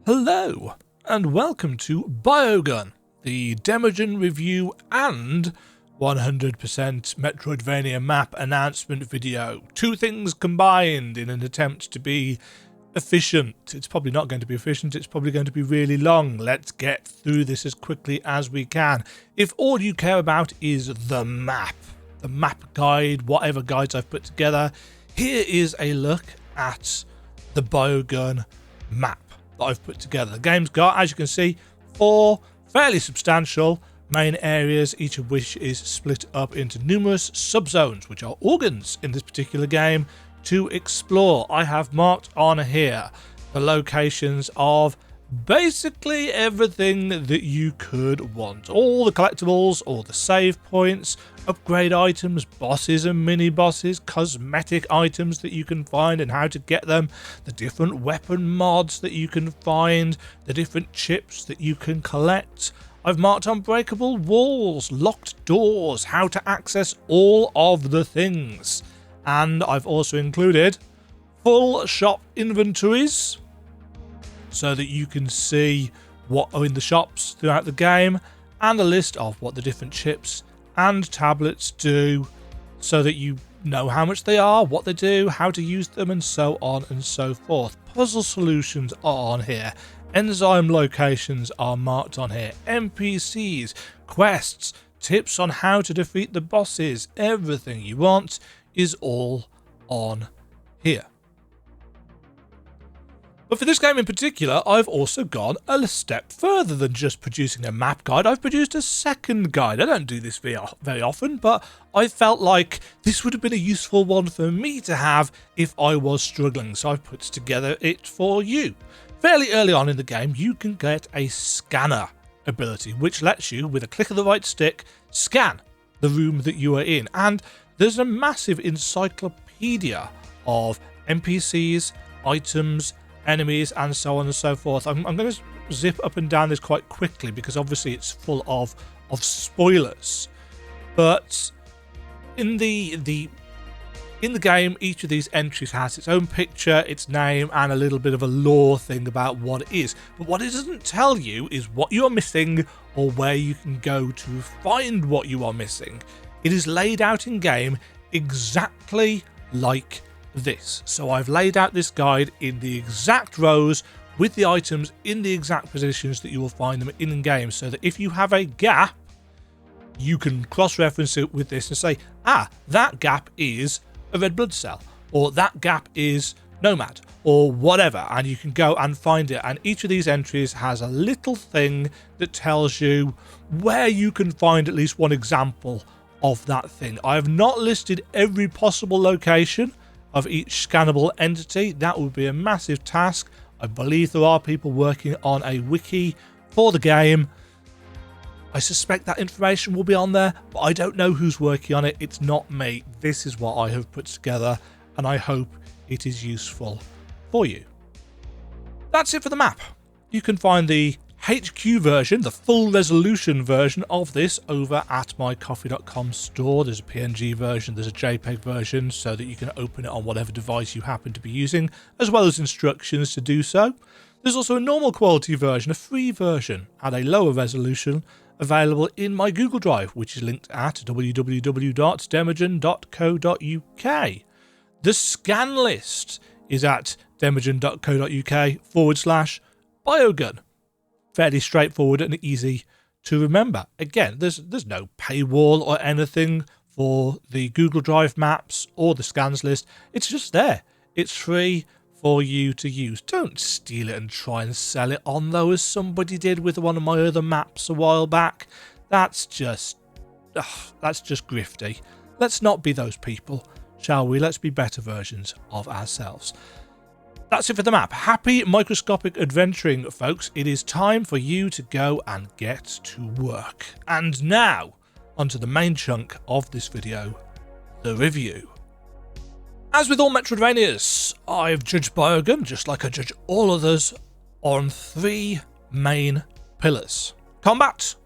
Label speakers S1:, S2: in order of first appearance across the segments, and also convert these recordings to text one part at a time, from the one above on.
S1: Hello, and welcome to Biogun, the Demajen review and 100% Metroidvania map announcement video. Two things combined in an attempt to be efficient. It's probably not going to be efficient, it's probably going to be really long. Let's get through this as quickly as we can. If all you care about is the map guide, whatever guides I've put together, here is a look at the Biogun map that I've put together. The game's got, as you can see, 4 fairly substantial main areas, each of which is split up into numerous subzones, which are organs in this particular game, to explore. I have marked on here the locations of basically everything that you could want. All the collectibles, all the save points, upgrade items, bosses and mini bosses, cosmetic items that you can find and how to get them, the different weapon mods that you can find, the different chips that you can collect. I've marked unbreakable walls, locked doors, how to access all of the things. And I've also included full shop inventories so that you can see what are in the shops throughout the game, and a list of what the different chips and tablets do so that you know how much they are, what they do, how to use them, and so on and so forth. Puzzle solutions are on here. Enzyme locations are marked on here. NPCs, quests, tips on how to defeat the bosses, everything you want is all on here. But for this game in particular, I've also gone a step further than just producing a map guide. I've produced a second guide. I don't do this very often, but I felt like this would have been a useful one for me to have if I was struggling, so I've put together it for you. Fairly early on in the game, you can get a scanner ability, which lets you, with a click of the right stick, scan the room that you are in. And there's a massive encyclopedia of NPCs, items, enemies, and so on and so forth. I'm going to zip up and down this quite quickly because obviously it's full of spoilers. But in the game, each of these entries has its own picture, its name, and a little bit of a lore thing about what it is. But what it doesn't tell you is what you are missing or where you can go to find what you are missing. It is laid out in game exactly like this. So I've laid out this guide in the exact rows with the items in the exact positions that you will find them in game, so that if you have a gap, you can cross-reference it with this and say, that gap is a red blood cell, or that gap is Nomad, or whatever, and you can go and find it. And each of these entries has a little thing that tells you where you can find at least one example of that thing. I have not listed every possible location of each scannable entity. That would be a massive task. I believe there are people working on a wiki for the game. I suspect that information will be on there, but I don't know who's working on it. It's not me. This is what I have put together, and I hope it is useful for you. That's it for the map. You can find the HQ version, the full resolution version of this, over at my coffee.com store. There's a PNG version, there's a JPEG version, so that you can open it on whatever device you happen to be using, as well as instructions to do so. There's also a normal quality version, a free version at a lower resolution, available in my Google Drive, which is linked at www.demajen.co.uk. The scan list is at demajen.co.uk/Biogun. Fairly straightforward and easy to remember. Again, there's no paywall or anything for the Google Drive maps or the scans list. It's just there. It's free for you to use. Don't steal it and try and sell it on though, as somebody did with one of my other maps a while back. That's just grifty. Let's not be those people, shall we? Let's be better versions of ourselves. That's it for the map. Happy microscopic adventuring, folks. It is time for you to go and get to work. And now, onto the main chunk of this video, the review. As with all Metroidvanias, I've judged Biogun, just like I judge all others, on 3 main pillars: combat,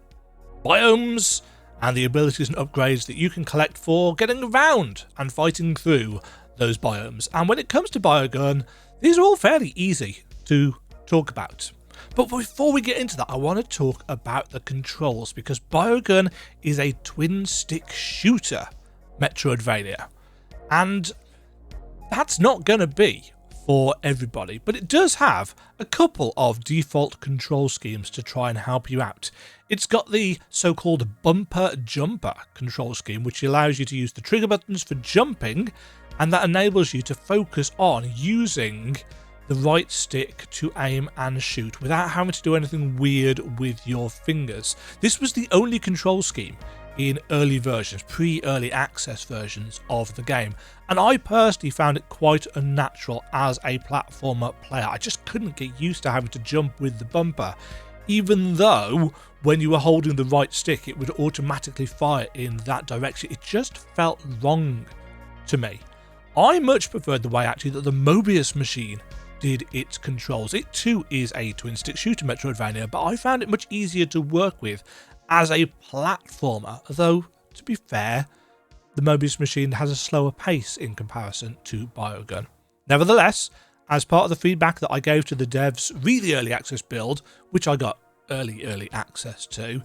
S1: biomes, and the abilities and upgrades that you can collect for getting around and fighting through those biomes. And when it comes to Biogun, these are all fairly easy to talk about. But before we get into that, I want to talk about the controls, because Biogun is a twin-stick shooter Metroidvania, and that's not going to be for everybody, but it does have a couple of default control schemes to try and help you out. It's got the so-called bumper jumper control scheme, which allows you to use the trigger buttons for jumping, and that enables you to focus on using the right stick to aim and shoot without having to do anything weird with your fingers. This was the only control scheme in early versions, pre-early access versions of the game, and I personally found it quite unnatural as a platformer player. I just couldn't get used to having to jump with the bumper, even though when you were holding the right stick it would automatically fire in that direction. It just felt wrong to me. I much preferred the way actually that the Mobius machine did its controls. It too is a twin-stick shooter Metroidvania, but I found it much easier to work with as a platformer, though to be fair, the Mobius machine has a slower pace in comparison to Biogun. Nevertheless, as part of the feedback that I gave to the devs re the early access build, which I got early access to,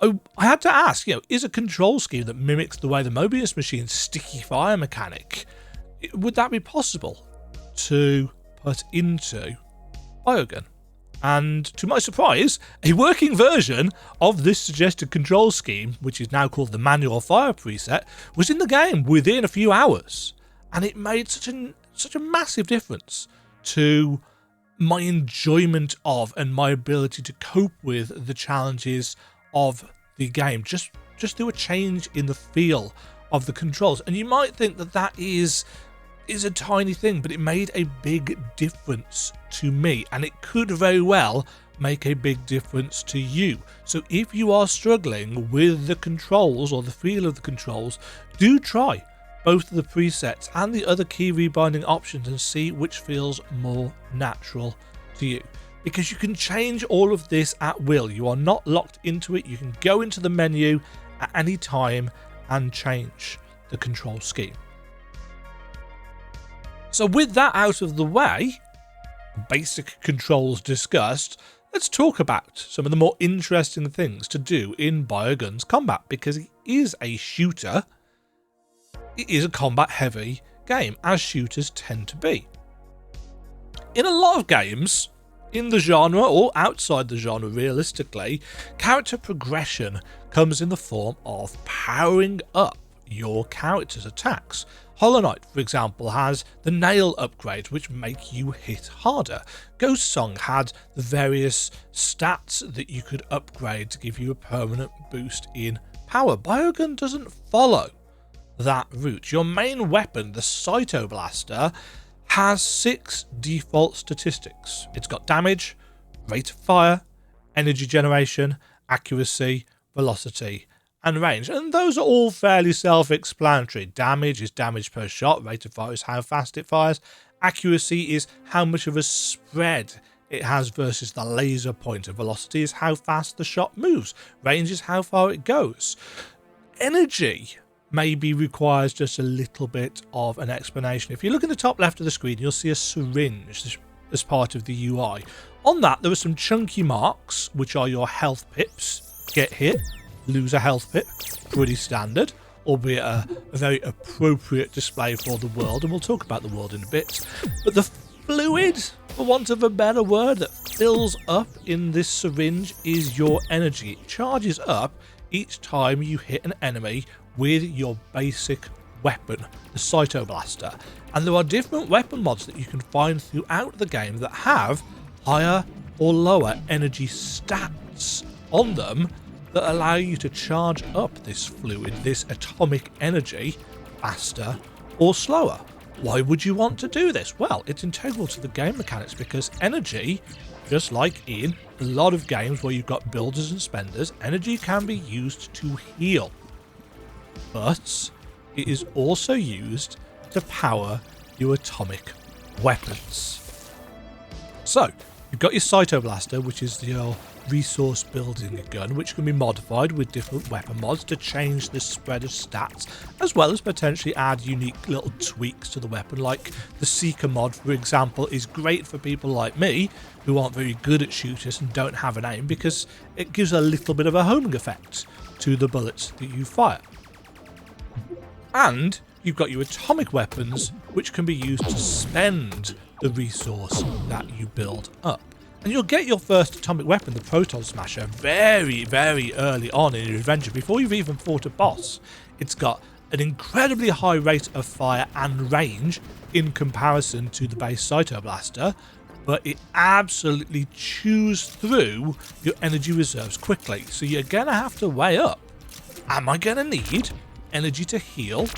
S1: I had to ask, is a control scheme that mimics the way the Mobius machine's sticky fire mechanic, would that be possible to put into Biogun? And to my surprise, a working version of this suggested control scheme, which is now called the manual fire preset, was in the game within a few hours, and it made such a massive difference to my enjoyment of and my ability to cope with the challenges of the game, just through a change in the feel of the controls. And you might think that that is a tiny thing, but it made a big difference to me, and it could very well make a big difference to you. So if you are struggling with the controls or the feel of the controls, do try both of the presets and the other key rebinding options and see which feels more natural to you, because you can change all of this at will. You are not locked into it. You can go into the menu at any time and change the control scheme. So with that out of the way, basic controls discussed, let's talk about some of the more interesting things to do in Biogun's combat, because it is a shooter. It is a combat heavy game, as shooters tend to be. In a lot of games in the genre, or outside the genre realistically, character progression comes in the form of powering up your character's attacks. Hollow Knight, for example, has the nail upgrades which make you hit harder. Ghost Song had the various stats that you could upgrade to give you a permanent boost in power. Biogun doesn't follow that route. Your main weapon, the Cyto Blaster, has 6 default statistics. It's got damage, rate of fire, energy generation, accuracy, velocity, and range, and those are all fairly self-explanatory. Damage is damage per shot, rate of fire is how fast it fires, accuracy is how much of a spread it has versus the laser pointer, velocity is how fast the shot moves, range is how far it goes. Energy maybe requires just a little bit of an explanation. If you look in the top left of the screen, you'll see a syringe as part of the UI. On that, there are some chunky marks, which are your health pips. Get hit, lose a health pip, pretty standard, albeit a very appropriate display for the world, and we'll talk about the world in a bit. But the fluid, for want of a better word, that fills up in this syringe is your energy. It charges up each time you hit an enemy with your basic weapon, the Cyto Blaster. And there are different weapon mods that you can find throughout the game that have higher or lower energy stats on them that allow you to charge up this fluid, this atomic energy, faster or slower. Why would you want to do this? Well, it's integral to the game mechanics, because energy, just like in a lot of games where you've got builders and spenders, energy can be used to heal. But it is also used to power your atomic weapons. So, you've got your Cyto Blaster, which is your resource building gun, which can be modified with different weapon mods to change the spread of stats, as well as potentially add unique little tweaks to the weapon. Like the Seeker mod, for example, is great for people like me who aren't very good at shooters and don't have an aim, because it gives a little bit of a homing effect to the bullets that you fire. And you've got your atomic weapons, which can be used to spend the resource that you build up. And you'll get your first atomic weapon, the Proton Smasher, very, very early on in your adventure, before you've even fought a boss. It's got an incredibly high rate of fire and range in comparison to the base Cyto Blaster, but it absolutely chews through your energy reserves quickly. So you're going to have to weigh up, am I going to need energy to heal,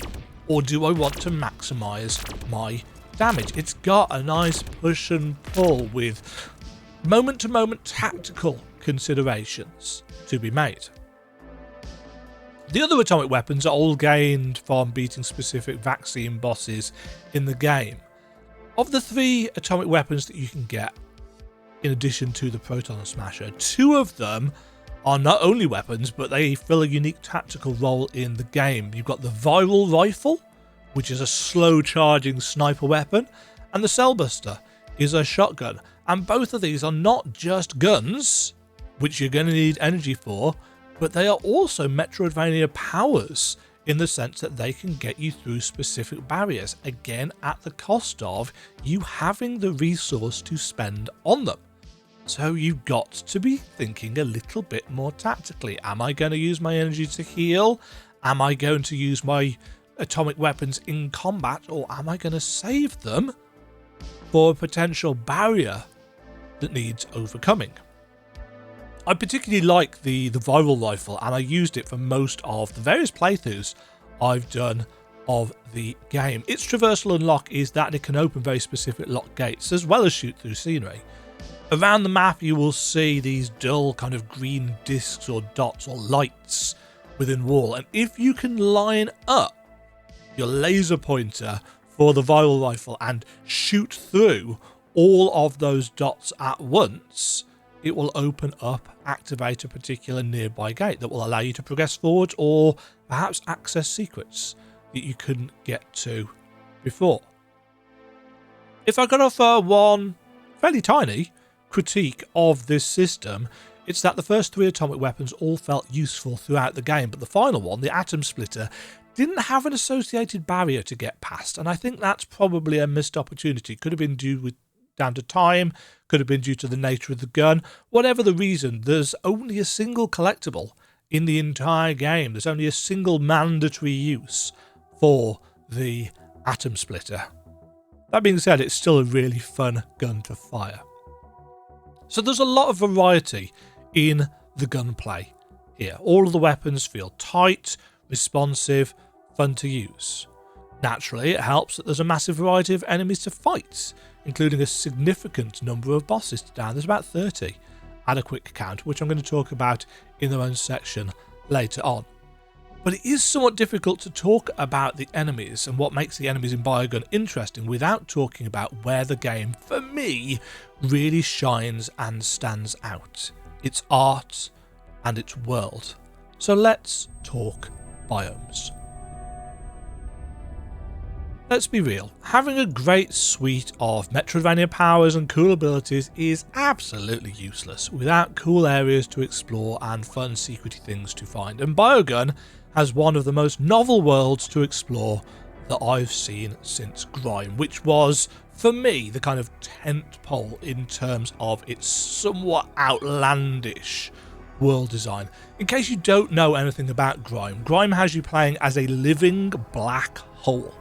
S1: or do I want to maximize my damage? It's got a nice push and pull with moment-to-moment tactical considerations to be made. The other atomic weapons are all gained from beating specific vaccine bosses in the game. Of the 3 atomic weapons that you can get, in addition to the Proton Smasher, 2 of them are not only weapons, but they fill a unique tactical role in the game. You've got the Viral Rifle, which is a slow-charging sniper weapon, and the Cellbuster is a shotgun. And both of these are not just guns, which you're going to need energy for, but they are also Metroidvania powers, in the sense that they can get you through specific barriers, again at the cost of you having the resource to spend on them. So you've got to be thinking a little bit more tactically. Am I going to use my energy to heal? Am I going to use my atomic weapons in combat, or am I going to save them for a potential barrier that needs overcoming? I particularly like the Viral Rifle, and I used it for most of the various playthroughs I've done of the game. Its traversal unlock is that it can open very specific lock gates, as well as shoot through scenery. Around the map you will see these dull kind of green discs or dots or lights within wall, and if you can line up your laser pointer for the Viral Rifle and shoot through all of those dots at once, it will open up, activate a particular nearby gate that will allow you to progress forward, or perhaps access secrets that you couldn't get to before. If I could offer one fairly tiny critique of this system, it's that the first 3 atomic weapons all felt useful throughout the game, but the final one, the Atom Splitter, didn't have an associated barrier to get past, and I think that's probably a missed opportunity. Could have been down to time, could have been due to the nature of the gun. Whatever the reason, there's only a single collectible in the entire game. There's only a single mandatory use for the Atom Splitter. That being said, it's still a really fun gun to fire. So there's a lot of variety in the gunplay here. All of the weapons feel tight, responsive, fun to use. Naturally, it helps that there's a massive variety of enemies to fight, including a significant number of bosses to down. There's about 30 at a quick count, which I'm going to talk about in their own section later on. But it is somewhat difficult to talk about the enemies and what makes the enemies in Biogun interesting without talking about where the game, for me, really shines and stands out. Its art and its world. So let's talk Biomes. Let's be real, having a great suite of Metroidvania powers and cool abilities is absolutely useless without cool areas to explore and fun secrety things to find, and Biogun has one of the most novel worlds to explore that I've seen since Grime, which was, for me, the kind of tent pole in terms of its somewhat outlandish world design. In case you don't know anything about Grime, Grime has you playing as a living black hole,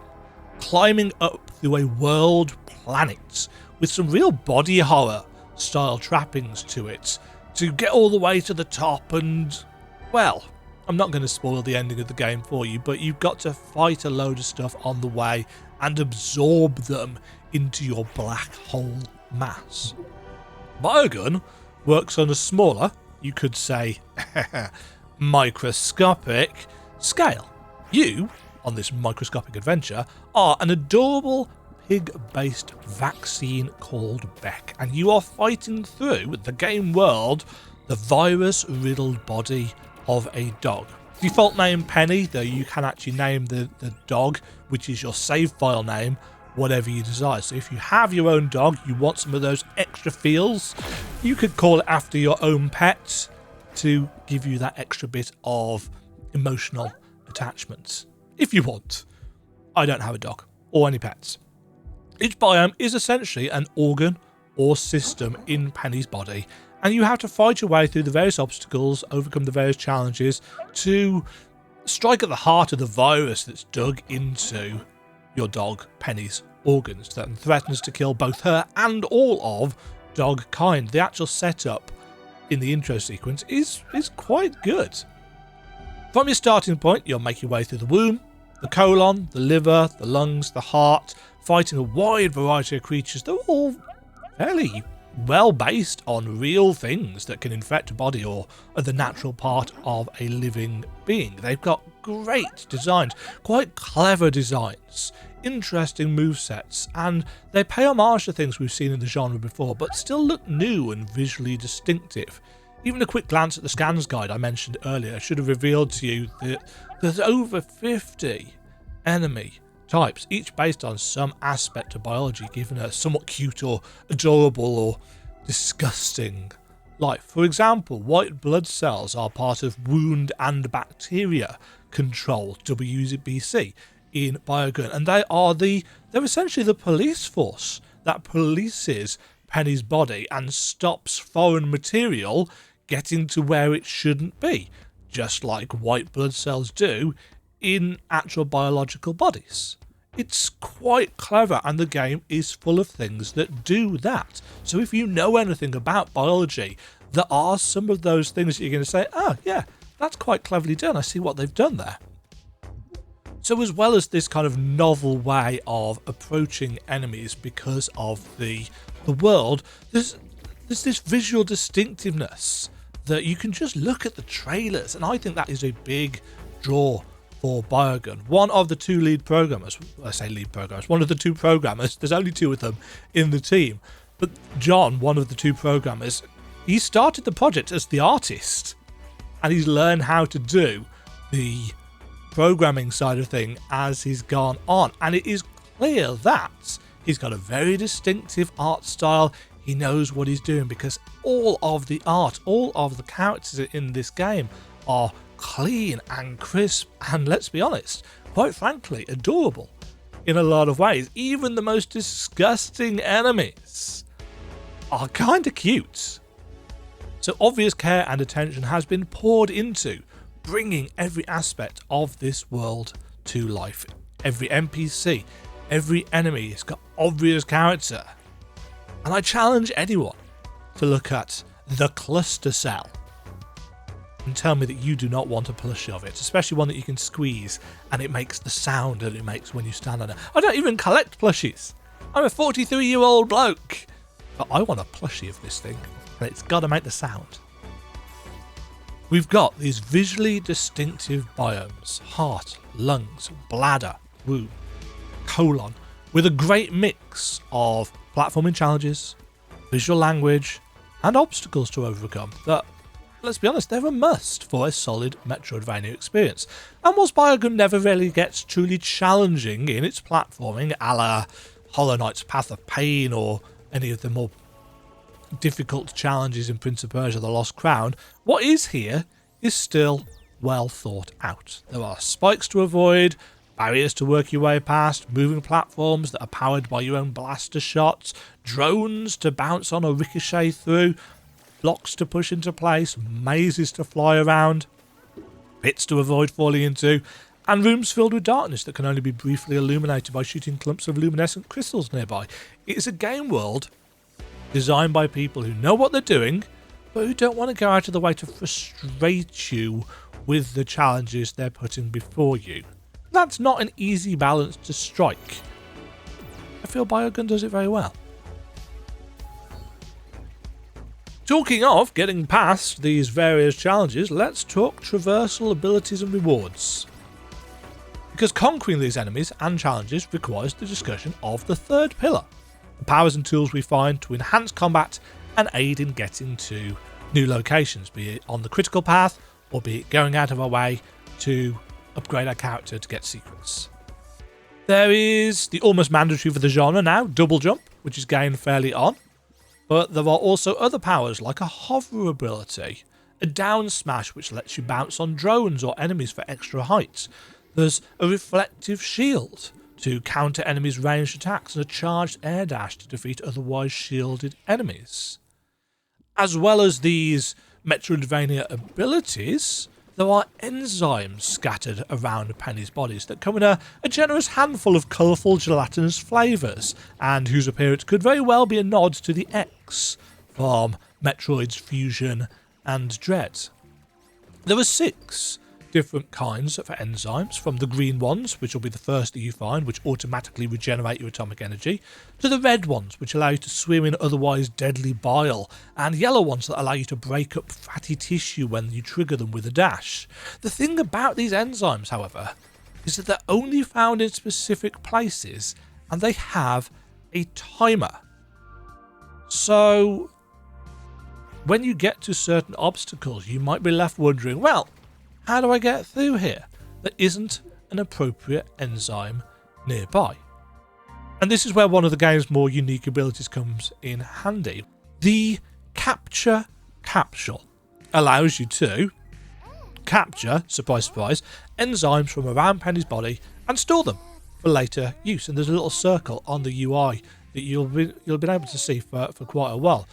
S1: climbing up through a world planet with some real body horror style trappings to it to get all the way to the top, and, well, I'm not going to spoil the ending of the game for you, but you've got to fight a load of stuff on the way and absorb them into your black hole mass. Biogun works on a smaller, you could say, microscopic scale. You, on this microscopic adventure, are an adorable pig-based vaccine called Beck, and you are fighting through the game world the virus-riddled body of a dog. Default name Penny, though you can actually name the dog, which is your save file name, whatever you desire. So if you have your own dog, you want some of those extra feels, you could call it after your own pet to give you that extra bit of emotional attachment, if you want. I don't have a dog or any pets. Each biome is essentially an organ or system in Penny's body, and you have to fight your way through the various obstacles, overcome the various challenges to strike at the heart of the virus that's dug into your dog Penny's organs that threatens to kill both her and all of dog kind. The actual setup in the intro sequence is quite good. From your starting point, you'll make your way through the womb, the colon, the liver, the lungs, the heart, fighting a wide variety of creatures. They're all fairly well based on real things that can infect a body or are the natural part of a living being. They've got great designs, quite clever designs, interesting movesets, and they pay homage to things we've seen in the genre before, but still look new and visually distinctive. Even a quick glance at the scans guide I mentioned earlier should have revealed to you that there's over 50 enemy types, each based on some aspect of biology, giving a somewhat cute or adorable or disgusting life. For example, white blood cells are part of wound and bacteria control, WBC, in Biogun, and they're essentially the police force that polices Penny's body and stops foreign material getting to where it shouldn't be, just like white blood cells do in actual biological bodies. It's quite clever, and the game is full of things that do that. So if you know anything about biology, there are some of those things that you're going to say, oh yeah, that's quite cleverly done, I see what they've done there. So as well as this kind of novel way of approaching enemies because of the world, there's this visual distinctiveness that you can just look at the trailers, and I think that is a big draw for Biogun. One of the two lead programmers, one of the two programmers, there's only two of them in the team, but John, one of the two programmers, he started the project as the artist, and he's learned how to do the programming side of thing as he's gone on, and it is clear that he's got a very distinctive art style. He knows what he's doing because all of the art, all of the characters in this game are clean and crisp, and let's be honest, quite frankly, adorable in a lot of ways. Even the most disgusting enemies are kind of cute. So obvious care and attention has been poured into bringing every aspect of this world to life. Every NPC, every enemy has got obvious character. And I challenge anyone to look at the cluster cell and tell me that you do not want a plushie of it, especially one that you can squeeze and it makes the sound that it makes when you stand on it. I don't even collect plushies. I'm a 43-year-old bloke, but I want a plushie of this thing, and it's got to make the sound. We've got these visually distinctive biomes: heart, lungs, bladder, womb, colon, with a great mix of platforming challenges, visual language, and obstacles to overcome that, let's be honest, they're a must for a solid Metroidvania experience. And whilst Biogun never really gets truly challenging in its platforming, a la Hollow Knight's Path of Pain or any of the more difficult challenges in Prince of Persia: The Lost Crown, what is here is still well thought out. There are spikes to avoid, barriers to work your way past, moving platforms that are powered by your own blaster shots, drones to bounce on or ricochet through, blocks to push into place, mazes to fly around, pits to avoid falling into, and rooms filled with darkness that can only be briefly illuminated by shooting clumps of luminescent crystals nearby. It is a game world designed by people who know what they're doing, but who don't want to go out of the way to frustrate you with the challenges they're putting before you. That's not an easy balance to strike. I feel Biogun does it very well. Talking of getting past these various challenges, let's talk traversal abilities and rewards. Because conquering these enemies and challenges requires the discussion of the third pillar, the powers and tools we find to enhance combat and aid in getting to new locations, be it on the critical path or be it going out of our way to upgrade our character to get secrets. There is the almost mandatory for the genre now, double jump, which is gained fairly on, but there are also other powers like a hover ability, a down smash which lets you bounce on drones or enemies for extra height. There's a reflective shield to counter enemies' ranged attacks and a charged air dash to defeat otherwise shielded enemies. As well as these Metroidvania abilities, there are enzymes scattered around Penny's bodies that come in a generous handful of colourful gelatinous flavours, and whose appearance could very well be a nod to the X from Metroid's Fusion and Dread. There are 6 different kinds of enzymes, from the green ones, which will be the first that you find, which automatically regenerate your atomic energy, to the red ones, which allow you to swim in otherwise deadly bile, and yellow ones that allow you to break up fatty tissue when you trigger them with a dash. The thing about these enzymes, however, is that they're only found in specific places, and they have a timer. So, when you get to certain obstacles, you might be left wondering, well, how do I get through here? There isn't an appropriate enzyme nearby. And this is where one of the game's more unique abilities comes in handy. The Capture Capsule allows you to capture, surprise surprise, enzymes from around Penny's body and store them for later use. And there's a little circle on the UI that you'll be able to see for quite a while.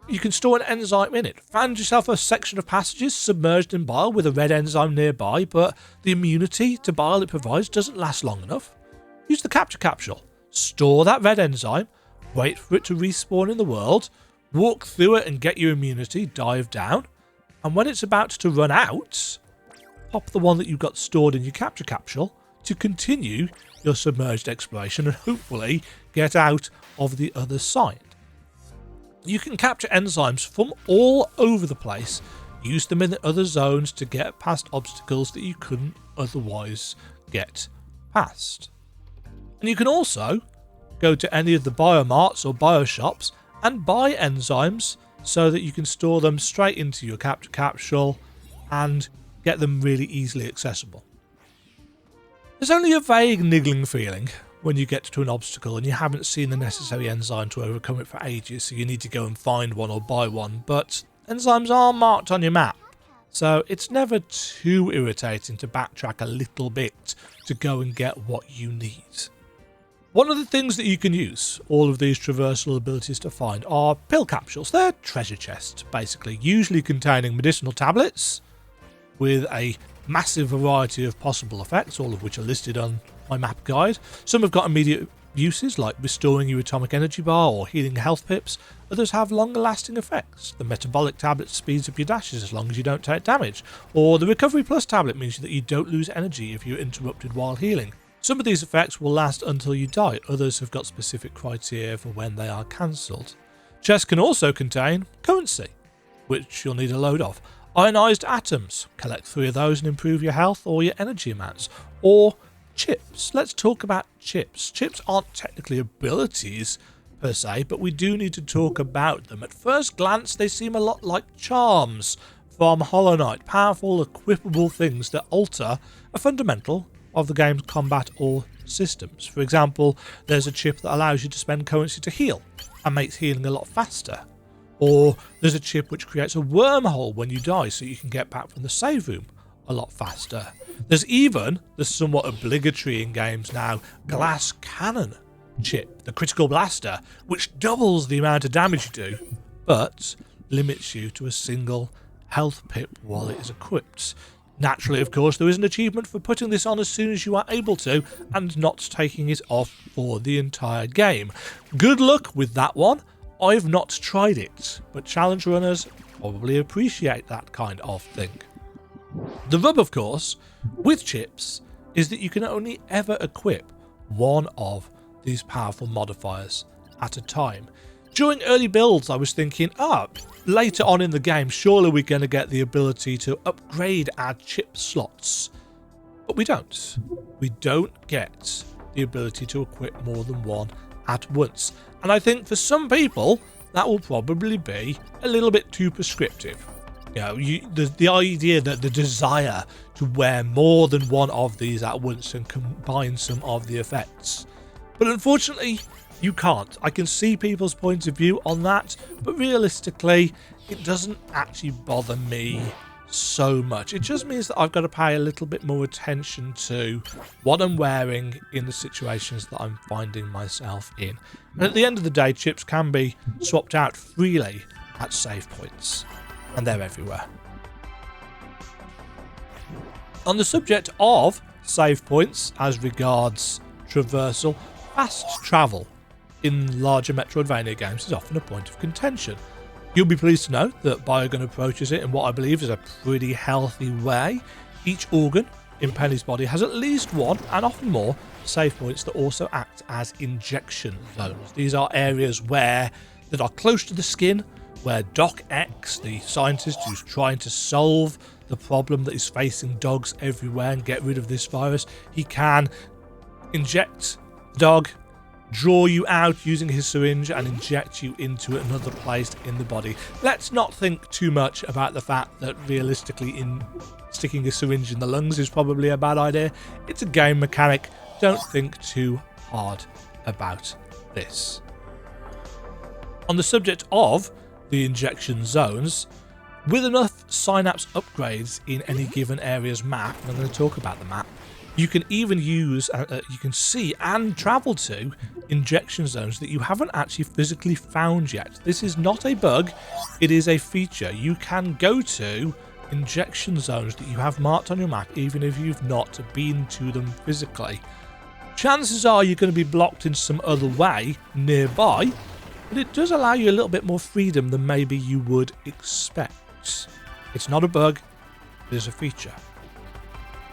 S1: You can store an enzyme in it. Find yourself a section of passages submerged in bile with a red enzyme nearby, but the immunity to bile it provides doesn't last long enough. Use the Capture Capsule. Store that red enzyme, wait for it to respawn in the world, walk through it and get your immunity, dive down, and when it's about to run out, pop the one that you've got stored in your Capture Capsule to continue your submerged exploration and hopefully get out of the other side. You can capture enzymes from all over the place, use them in the other zones to get past obstacles that you couldn't otherwise get past. And you can also go to any of the biomarts or bioshops and buy enzymes so that you can store them straight into your Capture Capsule and get them really easily accessible. There's only a vague niggling feeling when you get to an obstacle and you haven't seen the necessary enzyme to overcome it for ages, so you need to go and find one or buy one, but enzymes are marked on your map, so it's never too irritating to backtrack a little bit to go and get what you need. One of the things that you can use all of these traversal abilities to find are pill capsules. They're treasure chests, basically, usually containing medicinal tablets with a massive variety of possible effects, all of which are listed on my map guide. Some have got immediate uses like restoring your atomic energy bar or healing health pips. Others have longer lasting effects. The metabolic tablet speeds up your dashes as long as you don't take damage, or the recovery plus tablet means that you don't lose energy if you're interrupted while healing. Some of these effects will last until you die, others have got specific criteria for when they are cancelled. Chests can also contain currency, which you'll need a load of. Ionized atoms, collect 3 of those and improve your health or your energy amounts. Or chips. Let's talk about chips. Chips aren't technically abilities per se, but we do need to talk about them. At first glance, they seem a lot like charms from Hollow Knight, powerful, equipable things that alter a fundamental of the game's combat or systems. For example, there's a chip that allows you to spend currency to heal and makes healing a lot faster. Or there's a chip which creates a wormhole when you die so you can get back from the save room a lot faster. There's even the somewhat obligatory in games now glass cannon chip, the critical blaster, which doubles the amount of damage you do, but limits you to a single health pip while it is equipped. Naturally, of course, there is an achievement for putting this on as soon as you are able to and not taking it off for the entire game. Good luck with that one. I've not tried it, but challenge runners probably appreciate that kind of thing. The rub, of course, with chips is that you can only ever equip one of these powerful modifiers at a time. During early builds, I was thinking, later on in the game, surely we're going to get the ability to upgrade our chip slots. But we don't. We don't get the ability to equip more than one at once. And I think for some people, that will probably be a little bit too prescriptive. You know, the idea that the desire to wear more than one of these at once and combine some of the effects. But unfortunately, you can't. I can see people's point of view on that, but realistically, it doesn't actually bother me so much. It just means that I've got to pay a little bit more attention to what I'm wearing in the situations that I'm finding myself in. And at the end of the day, chips can be swapped out freely at save points, and they're everywhere. On the subject of save points as regards traversal, fast travel in larger Metroidvania games is often a point of contention. You'll be pleased to know that Biogun approaches it in what I believe is a pretty healthy way. Each organ in Penny's body has at least one, and often more, save points that also act as injection zones. These are areas that are close to the skin, where Doc X, the scientist who's trying to solve the problem that is facing dogs everywhere and get rid of this virus, he can inject the dog, draw you out using his syringe, and inject you into another place in the body. Let's not think too much about the fact that realistically sticking a syringe in the lungs is probably a bad idea. It's a game mechanic. Don't think too hard about this. On the subject of the injection zones, with enough synapse upgrades in any given area's map, and I'm going to talk about the map, you can even use, you can see and travel to injection zones that you haven't actually physically found yet. This is not a bug, it is a feature. You can go to injection zones that you have marked on your map even if you've not been to them physically. Chances are you're going to be blocked in some other way nearby, but it does allow you a little bit more freedom than maybe you would expect. It's not a bug, it is a feature.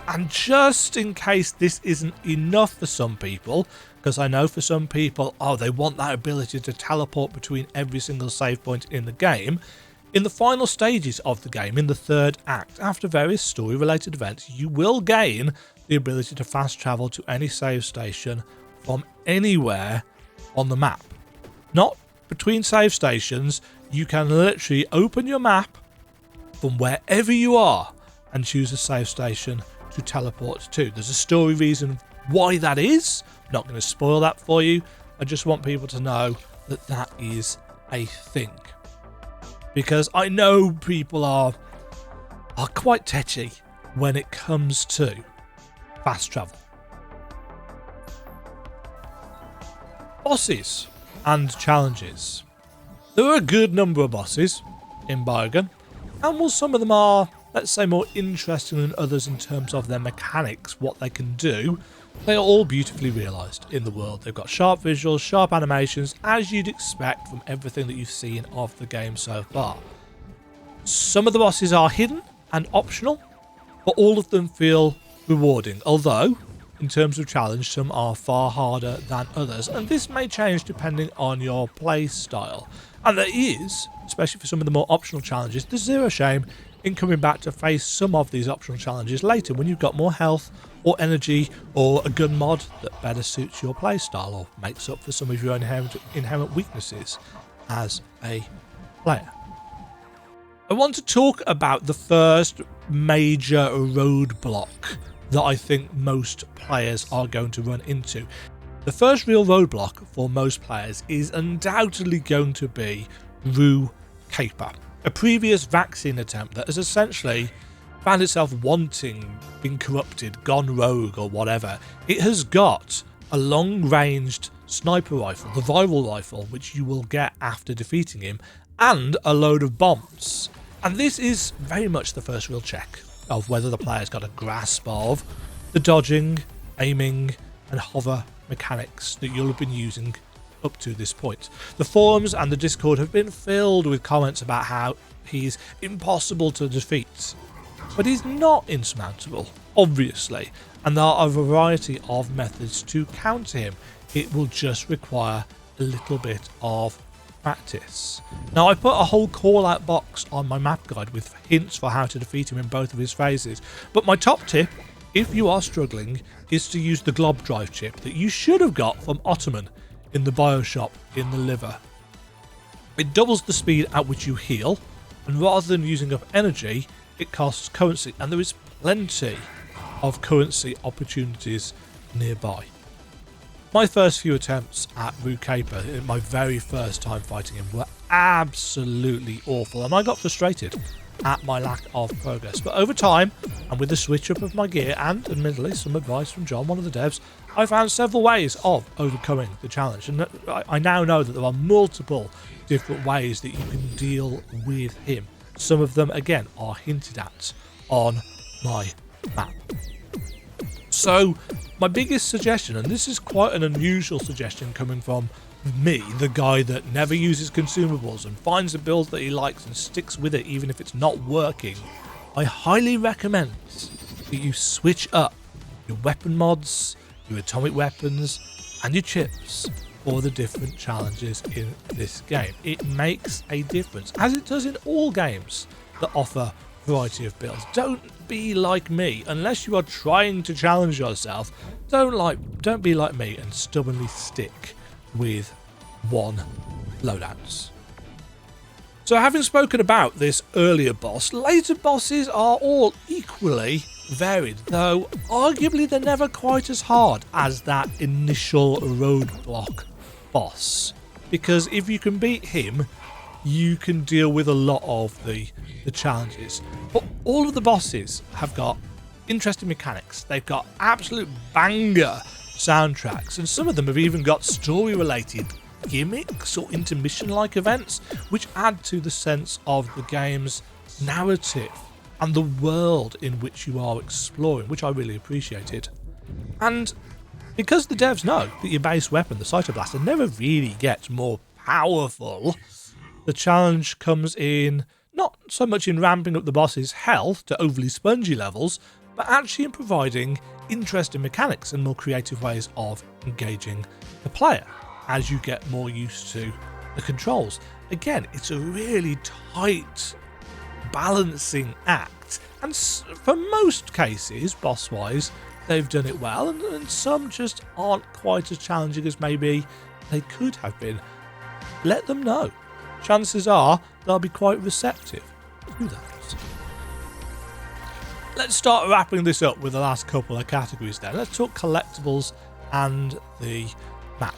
S1: And just in case this isn't enough for some people, because I know for some people, they want that ability to teleport between every single save point in the game, in the final stages of the game, in the third act, after various story-related events, you will gain the ability to fast travel to any save station from anywhere on the map. Not between save stations, you can literally open your map from wherever you are and choose a save station to teleport to. There's a story reason why that is. I'm not going to spoil that for you. I just want people to know that that is a thing. Because I know people are quite tetchy when it comes to fast travel. Bosses and challenges. There are a good number of bosses in Biogun, and while some of them are, let's say, more interesting than others in terms of their mechanics, what they can do, they are all beautifully realised in the world. They've got sharp visuals, sharp animations, as you'd expect from everything that you've seen of the game so far. Some of the bosses are hidden and optional, but all of them feel rewarding, although, in terms of challenge, some are far harder than others, and this may change depending on your play style. And there is, especially for some of the more optional challenges, there's zero shame in coming back to face some of these optional challenges later when you've got more health or energy or a gun mod that better suits your playstyle or makes up for some of your inherent weaknesses as a player. I want to talk about the first major roadblock that I think most players are going to run into. The first real roadblock for most players is undoubtedly going to be Rue Caper, a previous vaccine attempt that has essentially found itself wanting, been corrupted, gone rogue or whatever. It has got a long-ranged sniper rifle, the viral rifle, which you will get after defeating him, and a load of bombs. And this is very much the first real check of whether the player's got a grasp of the dodging, aiming and hover mechanics that you'll have been using up to this point. The forums and the Discord have been filled with comments about how he's impossible to defeat. But he's not insurmountable, obviously, and there are a variety of methods to counter him. It will just require a little bit of practice. Now, I put a whole call out box on my map guide with hints for how to defeat him in both of his phases, but my top tip, if you are struggling, is to use the glob drive chip that you should have got from Ottoman in the Bioshop in the liver. It doubles the speed at which you heal, and rather than using up energy, it costs currency, and there is plenty of currency opportunities nearby. My first few attempts at Rue Caper, my very first time fighting him, were absolutely awful, and I got frustrated at my lack of progress. But over time, and with the switch up of my gear, and admittedly some advice from John, one of the devs, I found several ways of overcoming the challenge, and I now know that there are multiple different ways that you can deal with him. Some of them, again, are hinted at on my map. So, my biggest suggestion, and this is quite an unusual suggestion coming from me, the guy that never uses consumables and finds a build that he likes and sticks with it even if it's not working, I highly recommend that you switch up your weapon mods, your atomic weapons, and your chips for the different challenges in this game. It makes a difference, as it does in all games that offer variety of builds. Don't be like me. Unless you are trying to challenge yourself, don't be like me and stubbornly stick with one loadouts. So having spoken about this earlier boss, later bosses are all equally varied, though arguably they're never quite as hard as that initial roadblock boss, because if you can beat him, you can deal with a lot of the challenges. But all of the bosses have got interesting mechanics. They've got absolute banger soundtracks, and some of them have even got story related gimmicks or intermission like events which add to the sense of the game's narrative and the world in which you are exploring, which I really appreciated. And because the devs know that your base weapon, the Cytoblaster, never really gets more powerful, the challenge comes in not so much in ramping up the boss's health to overly spongy levels, but actually in providing interesting mechanics and more creative ways of engaging the player as you get more used to the controls. Again, it's a really tight balancing act, and for most cases, boss-wise, they've done it well, and some just aren't quite as challenging as maybe they could have been. Let them know. Chances are they'll be quite receptive to that. Let's start wrapping this up with the last couple of categories then. Let's talk collectibles and the map.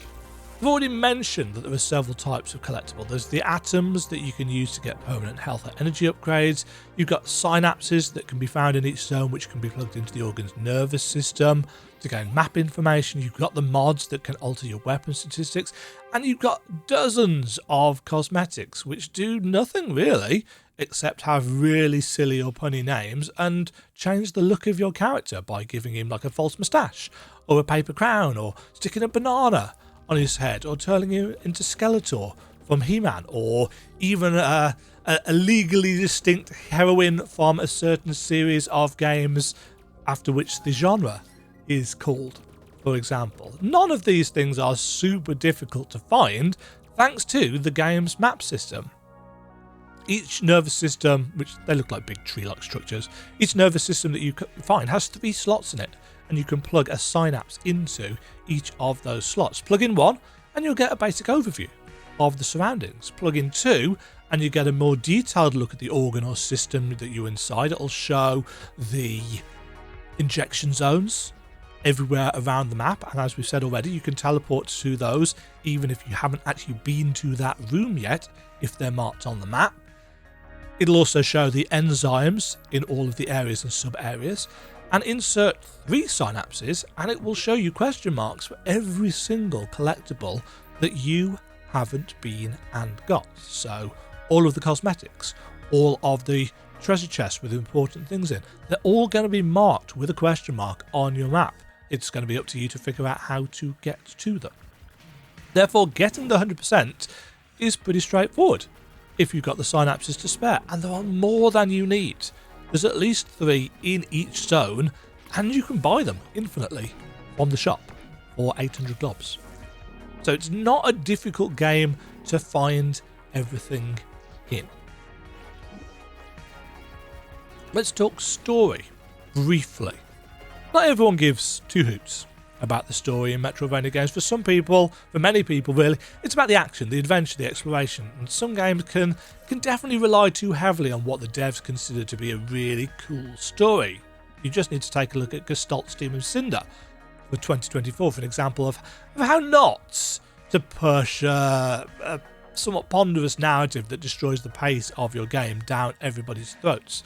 S1: I've already mentioned that there are several types of collectible. There's the atoms that you can use to get permanent health or energy upgrades. You've got synapses that can be found in each zone, which can be plugged into the organ's nervous system to gain map information. You've got the mods that can alter your weapon statistics, and you've got dozens of cosmetics which do nothing really except have really silly or punny names and change the look of your character by giving him like a false moustache or a paper crown, or sticking a banana on his head, or turning him into Skeletor from He-Man, or even a legally distinct heroine from a certain series of games after which the genre is called, for example. None of these things are super difficult to find thanks to the game's map system. Each nervous system, which they look like big tree-like structures, each nervous system that you find has 3 slots in it, and you can plug a synapse into each of those slots. Plug in 1 and you'll get a basic overview of the surroundings. Plug in 2 and you get a more detailed look at the organ or system that you're inside. It'll show the injection zones everywhere around the map, and as we've said already, you can teleport to those even if you haven't actually been to that room yet, if they're marked on the map. It'll also show the enzymes in all of the areas and sub-areas, and insert 3 synapses and it will show you question marks for every single collectible that you haven't been and got. So all of the cosmetics, all of the treasure chests with important things in, they're all going to be marked with a question mark on your map. It's going to be up to you to figure out how to get to them. Therefore, getting the 100% is pretty straightforward if you've got the synapses to spare, and there are more than you need. There's at least 3 in each zone, and you can buy them infinitely from the shop for 800 globs. So it's not a difficult game to find everything in. Let's talk story briefly. Not everyone gives 2 hoots about the story in Metroidvania games. For some people, for many people really, it's about the action, the adventure, the exploration. And some games can definitely rely too heavily on what the devs consider to be a really cool story. You just need to take a look at Gestalt's Steam of Cinder for 2024 for an example of how not to push a somewhat ponderous narrative that destroys the pace of your game down everybody's throats.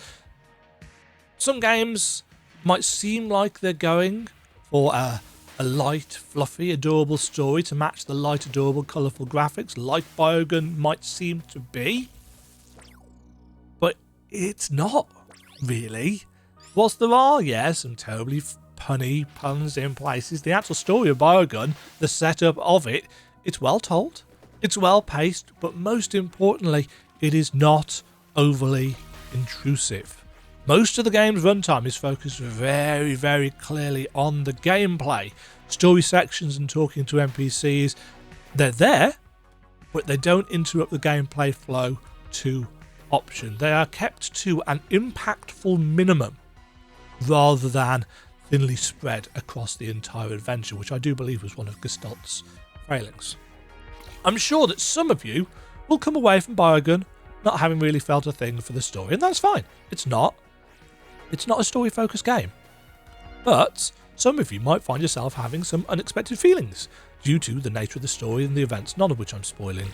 S1: Some games might seem like they're going for a light, fluffy, adorable story to match the light, adorable, colourful graphics, like Biogun might seem to be. But it's not, really. Whilst there are, yes, some terribly punny puns in places, the actual story of Biogun, the setup of it, it's well told, it's well paced, but most importantly, it is not overly intrusive. Most of the game's runtime is focused very, very clearly on the gameplay. Story sections and talking to NPCs, they're there, but they don't interrupt the gameplay flow to option. They are kept to an impactful minimum rather than thinly spread across the entire adventure, which I do believe was one of Gestalt's failings. I'm sure that some of you will come away from Biogun not having really felt a thing for the story, and that's fine. It's not a story-focused game. But some of you might find yourself having some unexpected feelings due to the nature of the story and the events, none of which I'm spoiling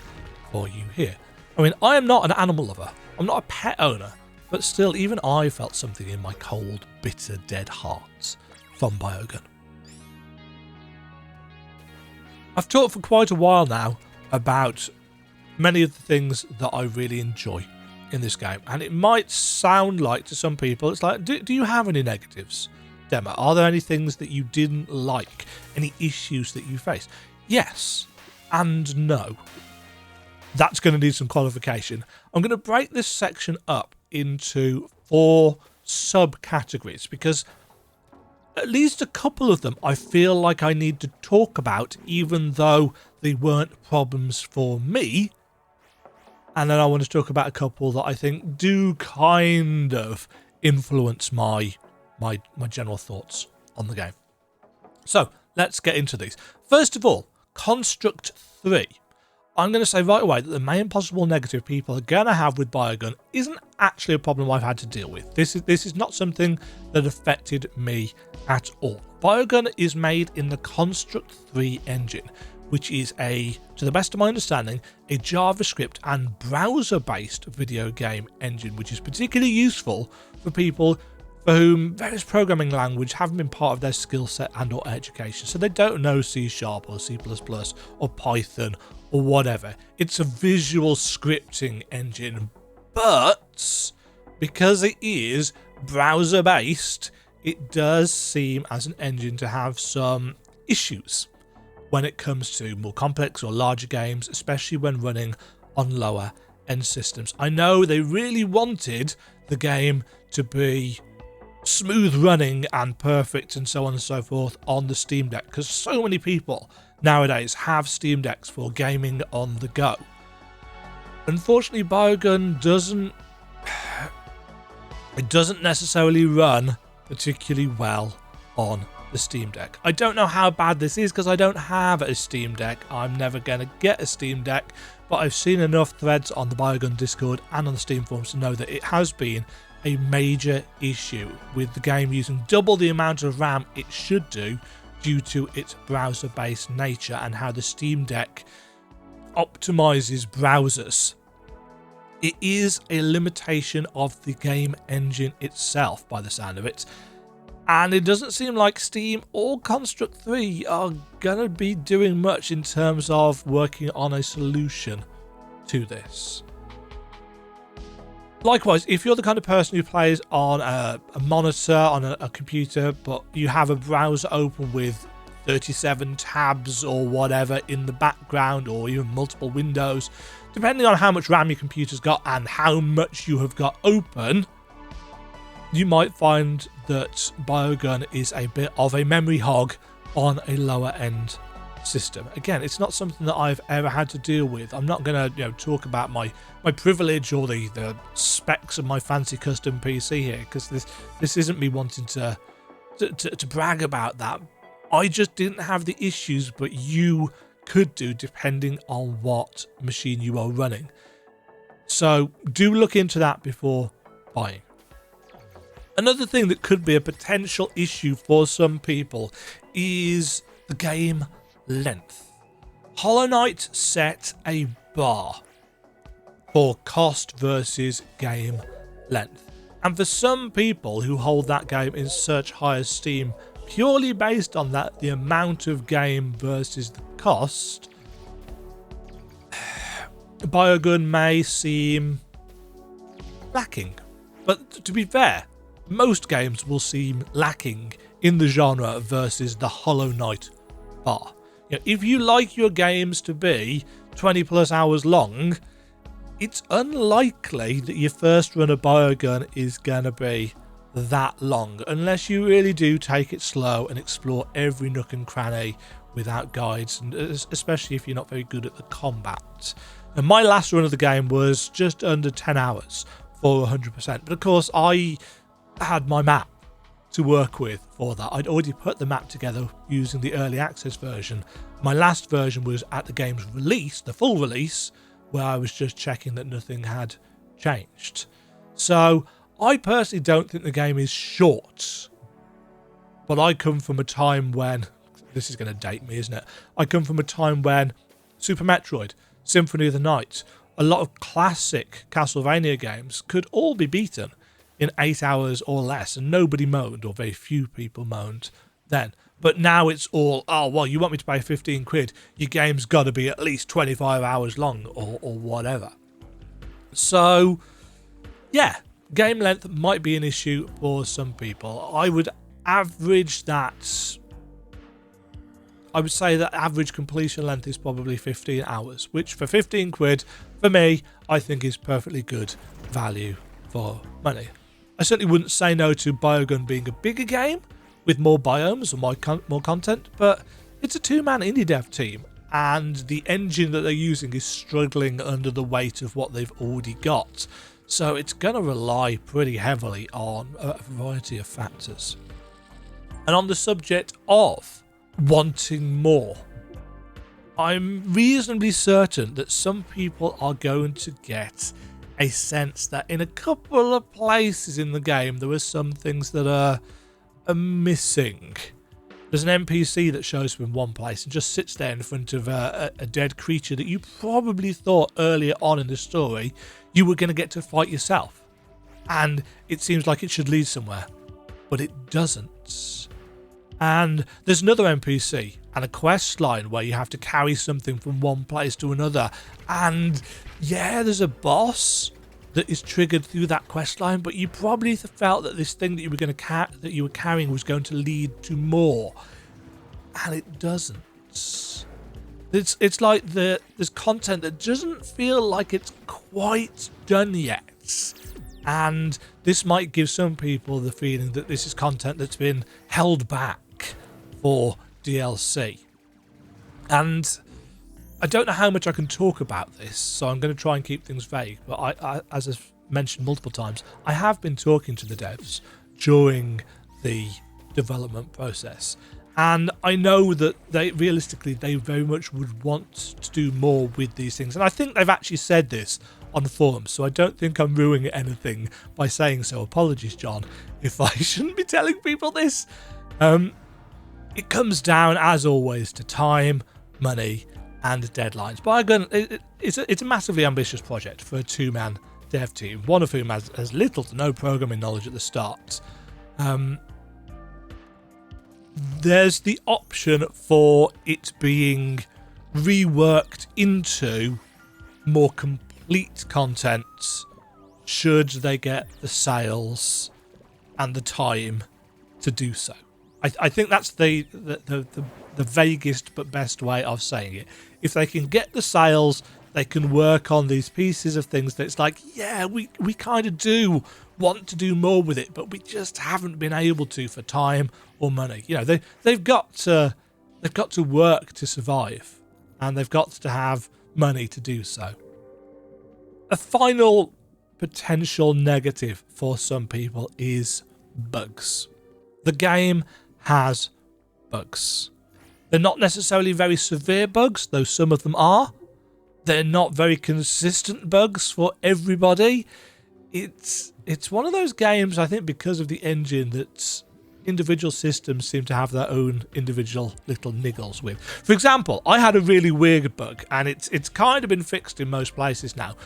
S1: for you here. I mean, I am not an animal lover. I'm not a pet owner. But still, even I felt something in my cold, bitter, dead heart from Biogun. I've talked for quite a while now about many of the things that I really enjoy in this game, and it might sound like to some people, it's like, do you have any negatives, Dema? Are there any things that you didn't like? Any issues that you faced? Yes and no. That's going to need some qualification. I'm going to break this section up into 4 subcategories because at least a couple of them I feel like I need to talk about, even though they weren't problems for me. And then I want to talk about a couple that I think do kind of influence my general thoughts on the game. So let's get into these. First of all, Construct 3. I'm going to say right away that the main possible negative people are going to have with Biogun isn't actually a problem I've had to deal with. This is not something that affected me at all. Biogun is made in the Construct 3 engine, which is to the best of my understanding, a JavaScript and browser-based video game engine, which is particularly useful for people for whom various programming language haven't been part of their skill set and or education. So they don't know C# or C++ or Python or whatever. It's a visual scripting engine, but because it is browser-based, it does seem as an engine to have some issues when it comes to more complex or larger games, especially when running on lower end systems. I know they really wanted the game to be smooth running and perfect and so on and so forth on the Steam Deck, because so many people nowadays have Steam Decks for gaming on the go. Unfortunately, Biogun doesn't necessarily run particularly well on the Steam Deck. I don't know how bad this is because I don't have a Steam Deck. I'm never going to get a Steam Deck, but I've seen enough threads on the Biogun Discord and on the Steam forums to know that it has been a major issue with the game using double the amount of RAM it should do due to its browser-based nature and how the Steam Deck optimizes browsers. It is a limitation of the game engine itself by the sound of it. And it doesn't seem like Steam or Construct 3 are going to be doing much in terms of working on a solution to this. Likewise, if you're the kind of person who plays on a monitor, on a computer, but you have a browser open with 37 tabs or whatever in the background, or even multiple windows, depending on how much RAM your computer's got and how much you have got open, you might find that Biogun is a bit of a memory hog on a lower end system. Again, it's not something that I've ever had to deal with. I'm not going to talk about my privilege or the specs of my fancy custom PC here, because this isn't me wanting to brag about that. I just didn't have the issues, but you could do depending on what machine you are running. So do look into that before buying. Another thing that could be a potential issue for some people is the game length. Hollow Knight set a bar for cost versus game length. And for some people who hold that game in such high esteem, purely based on that, the amount of game versus the cost, Biogun may seem lacking. But to be fair, most games will seem lacking in the genre versus the Hollow Knight bar. You know, if you like your games to be 20 plus hours long, it's unlikely that your first run of Biogun is going to be that long, unless you really do take it slow and explore every nook and cranny without guides, and especially if you're not very good at the combat. And my last run of the game was just under 10 hours for 100%, but of course I had my map to work with for that. I'd already put the map together using the early access version. My last version was at the game's release, the full release, where I was just checking that nothing had changed. So I personally don't think the game is short, but I come from a time when, this is going to date me, isn't it? I come from a time when Super Metroid, Symphony of the Night, a lot of classic Castlevania games could all be beaten in 8 hours or less, and nobody moaned, or very few people moaned then. But now it's all, oh, well, you want me to pay 15 quid, your game's got to be at least 25 hours long, or whatever. So, yeah, game length might be an issue for some people. I would average that, I would say that average completion length is probably 15 hours, which for 15 quid, for me, I think is perfectly good value for money. I certainly wouldn't say no to Biogun being a bigger game with more biomes or more content, but it's a two-man indie dev team, and the engine that they're using is struggling under the weight of what they've already got. So it's going to rely pretty heavily on a variety of factors. And on the subject of wanting more, I'm reasonably certain that some people are going to get a sense that in a couple of places in the game there are some things that are missing. There's an NPC that shows up in one place and just sits there in front of a dead creature that you probably thought earlier on in the story you were going to get to fight yourself, and it seems like it should lead somewhere, but it doesn't. And there's another NPC and a quest line where you have to carry something from one place to another, and yeah, there's a boss that is triggered through that quest line, but you probably felt that this thing that you were going to that you were carrying was going to lead to more, and it doesn't. It's like there's content that doesn't feel like it's quite done yet, and this might give some people the feeling that this is content that's been held back for DLC. And I don't know how much I can talk about this, so I'm going to try and keep things vague, but I, as I've mentioned multiple times, I have been talking to the devs during the development process, and I know that they very much would want to do more with these things, and I think they've actually said this on the forums, so I don't think I'm ruining anything by saying so. Apologies, John, if I shouldn't be telling people this. It comes down, as always, to time, money, and deadlines. Biogun, it's a massively ambitious project for a two-man dev team, one of whom has little to no programming knowledge at the start. There's the option for it being reworked into more complete content should they get the sales and the time to do so. I think that's the vaguest but best way of saying it. If they can get the sales, they can work on these pieces of things that it's like, yeah, we kind of do want to do more with it, but we just haven't been able to for time or money. You know, they've got to work to survive, and they've got to have money to do so. A final potential negative for some people is bugs. The game has bugs. They're not necessarily very severe bugs, though some of them are. They're not very consistent bugs for everybody. It's one of those games, I think, because of the engine, that individual systems seem to have their own individual little niggles with. For example, I had a really weird bug, and it's kind of been fixed in most places now.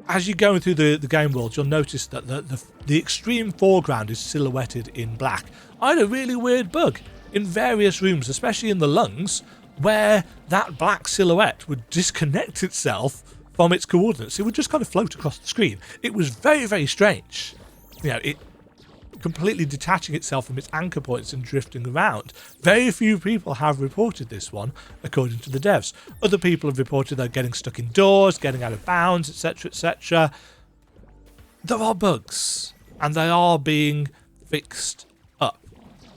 S1: As you're going through the game world, you'll notice that the extreme foreground is silhouetted in black. I had a really weird bug in various rooms, especially in the lungs, where that black silhouette would disconnect itself from its coordinates. It would just kind of float across the screen. It was very, very strange. You know, it completely detaching itself from its anchor points and drifting around. Very few people have reported this one, according to the devs. Other people have reported they're getting stuck indoors, getting out of bounds, etc., etc. There are bugs, and they are being fixed up.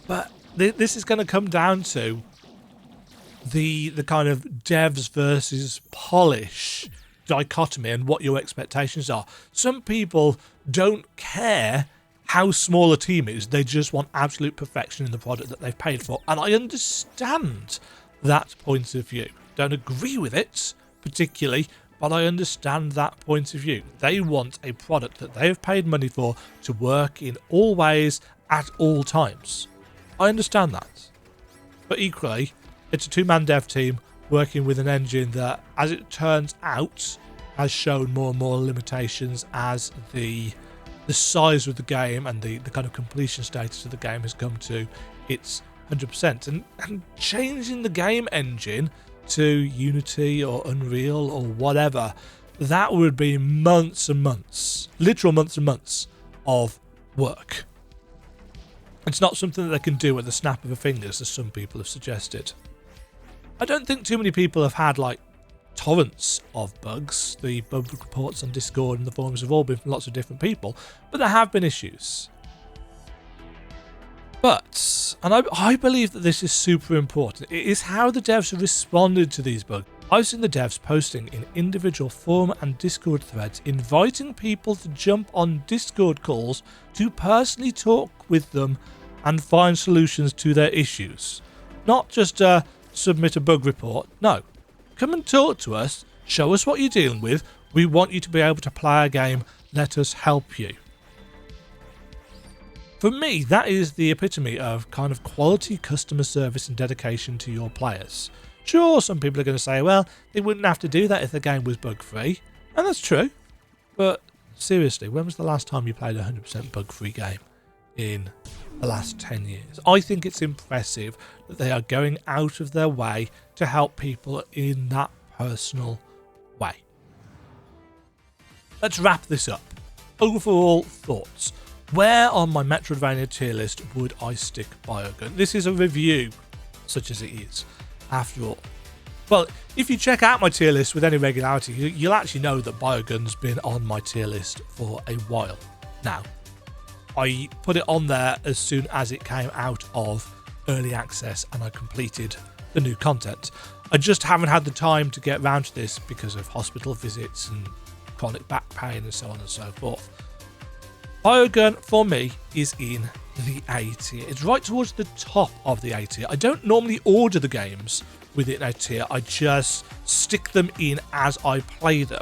S1: But this is going to come down to the kind of devs versus polish dichotomy and what your expectations are. Some people don't care how small a team is, they just want absolute perfection in the product that they've paid for. And I understand that point of view. Don't agree with it particularly, but I understand that point of view. They want a product that they have paid money for to work in all ways at all times. I understand that. But equally, it's a two-man dev team working with an engine that, as it turns out, has shown more and more limitations as the size of the game and the kind of completion status of the game has come to its 100%. And changing the game engine to Unity or Unreal or whatever, that would be months and months, literal months and months of work. It's not something that they can do at the snap of a fingers, as some people have suggested. I don't think too many people have had like torrents of bugs. The bug reports on Discord and the forums have all been from lots of different people, but there have been issues. But, and I believe that this is super important, it is how the devs have responded to these bugs. I've seen the devs posting in individual forum and Discord threads, inviting people to jump on Discord calls to personally talk with them and find solutions to their issues. Not just submit a bug report, no. Come and talk to us, show us what you're dealing with, we want you to be able to play a game, let us help you. For me, that is the epitome of kind of quality customer service and dedication to your players. Sure, some people are going to say, well, they wouldn't have to do that if the game was bug-free, and that's true, but seriously, when was the last time you played a 100% bug-free game in the last 10 years? I think it's impressive that they are going out of their way to help people in that personal way. Let's wrap this up. Overall thoughts. Where on my Metroidvania tier list would I stick Biogun? This is a review, such as it is, after all. Well, if you check out my tier list with any regularity, you'll actually know that Biogun's been on my tier list for a while now. I put it on there as soon as it came out of early access and I completed the new content. I just haven't had the time to get around to this because of hospital visits and chronic back pain and so on and so forth. Biogun for me is in the A tier. It's right towards the top of the A tier. I don't normally order the games within A tier, I just stick them in as I play them.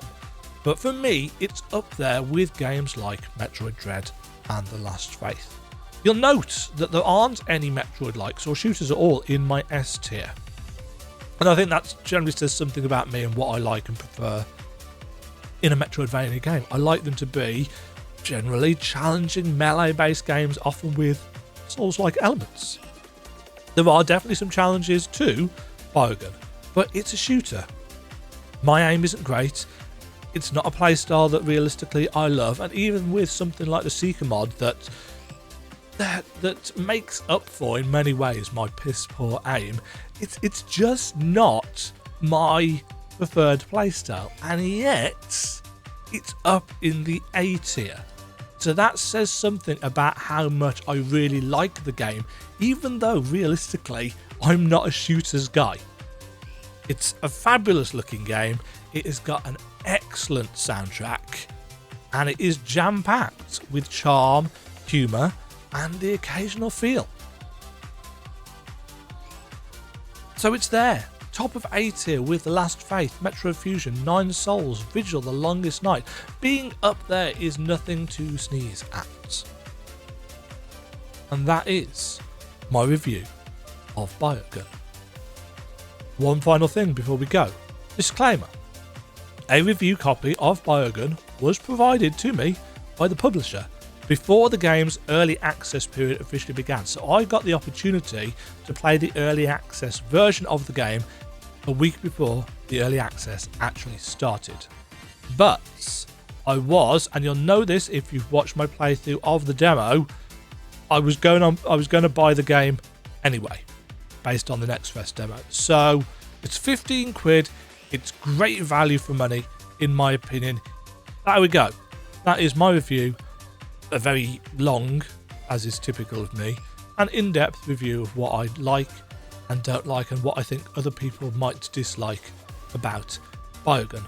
S1: But for me, it's up there with games like Metroid Dread and The Last Faith. You'll note that there aren't any Metroid-likes or shooters at all in my S tier. And I think that generally says something about me and what I like and prefer in a Metroidvania game. I like them to be generally challenging melee-based games, often with Souls-like elements. There are definitely some challenges to Biogun, but it's a shooter. My aim isn't great. It's not a playstyle that realistically I love, and even with something like the Seeker mod that makes up for in many ways my piss poor aim, it's just not my preferred playstyle, and yet it's up in the A tier. So that says something about how much I really like the game, even though realistically I'm not a shooters guy. It's a fabulous looking game, it has got an excellent soundtrack, and it is jam-packed with charm, humour and the occasional feel. So it's there. Top of A tier with The Last Faith, Metro Fusion, Nine Souls, Vigil, The Longest Night. Being up there is nothing to sneeze at. And that is my review of Biogun. One final thing before we go. Disclaimer. A review copy of Biogun was provided to me by the publisher before the game's early access period officially began. So I got the opportunity to play the early access version of the game a week before the early access actually started. But I was, and you'll know this if you've watched my playthrough of the demo, I was going to buy the game anyway, based on the Next Fest demo. So it's 15 quid. It's great value for money, in my opinion. There we go. That is my review. A very long, as is typical of me, an in-depth review of what I like and don't like and what I think other people might dislike about Biogun.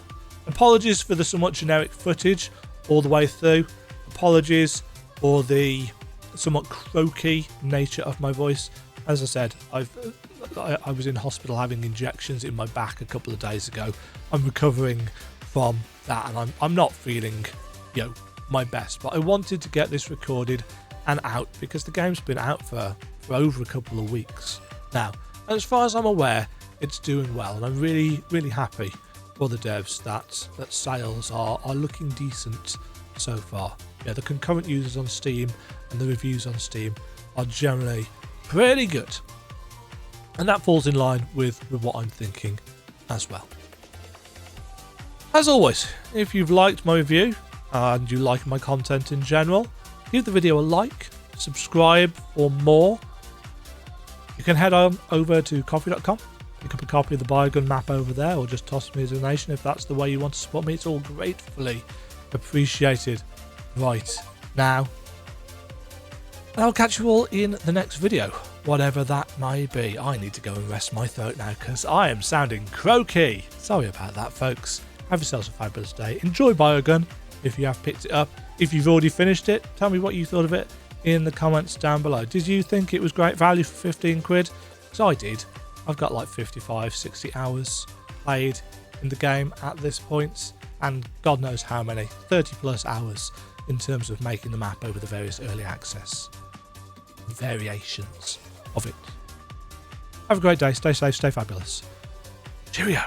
S1: Apologies for the somewhat generic footage all the way through. Apologies for the somewhat croaky nature of my voice. As I said, I was in hospital having injections in my back a couple of days ago. I'm recovering from that, and I'm not feeling, my best. But I wanted to get this recorded and out because the game's been out for over a couple of weeks now. And as far as I'm aware, it's doing well, and I'm really, really happy for the devs that sales are looking decent so far. Yeah, the concurrent users on Steam and the reviews on Steam are generally pretty good. And that falls in line with what I'm thinking as well. As always, if you've liked my review and you like my content in general, give the video a like, subscribe for more. You can head on over to coffee.com, pick up a copy of the Biogun map over there, or just toss me a donation if that's the way you want to support me. It's all gratefully appreciated right now. And I'll catch you all in the next video, whatever that may be. I need to go and rest my throat now because I am sounding croaky. Sorry about that, folks. Have yourselves a fabulous day. Enjoy Biogun if you have picked it up. If you've already finished it, tell me what you thought of it in the comments down below. Did you think it was great value for 15 quid? Because I did. I've got like 55, 60 hours played in the game at this point, and God knows how many, 30 plus hours in terms of making the map over the various early access variations of it. Have a great day, stay safe, stay fabulous. Cheerio.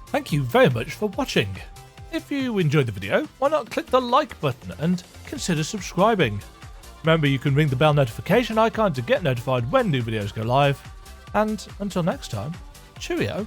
S1: Thank you very much for watching. If you enjoyed the video, why not click the like button and consider subscribing. Remember, you can ring the bell notification icon to get notified when new videos go live. And until next time, cheerio.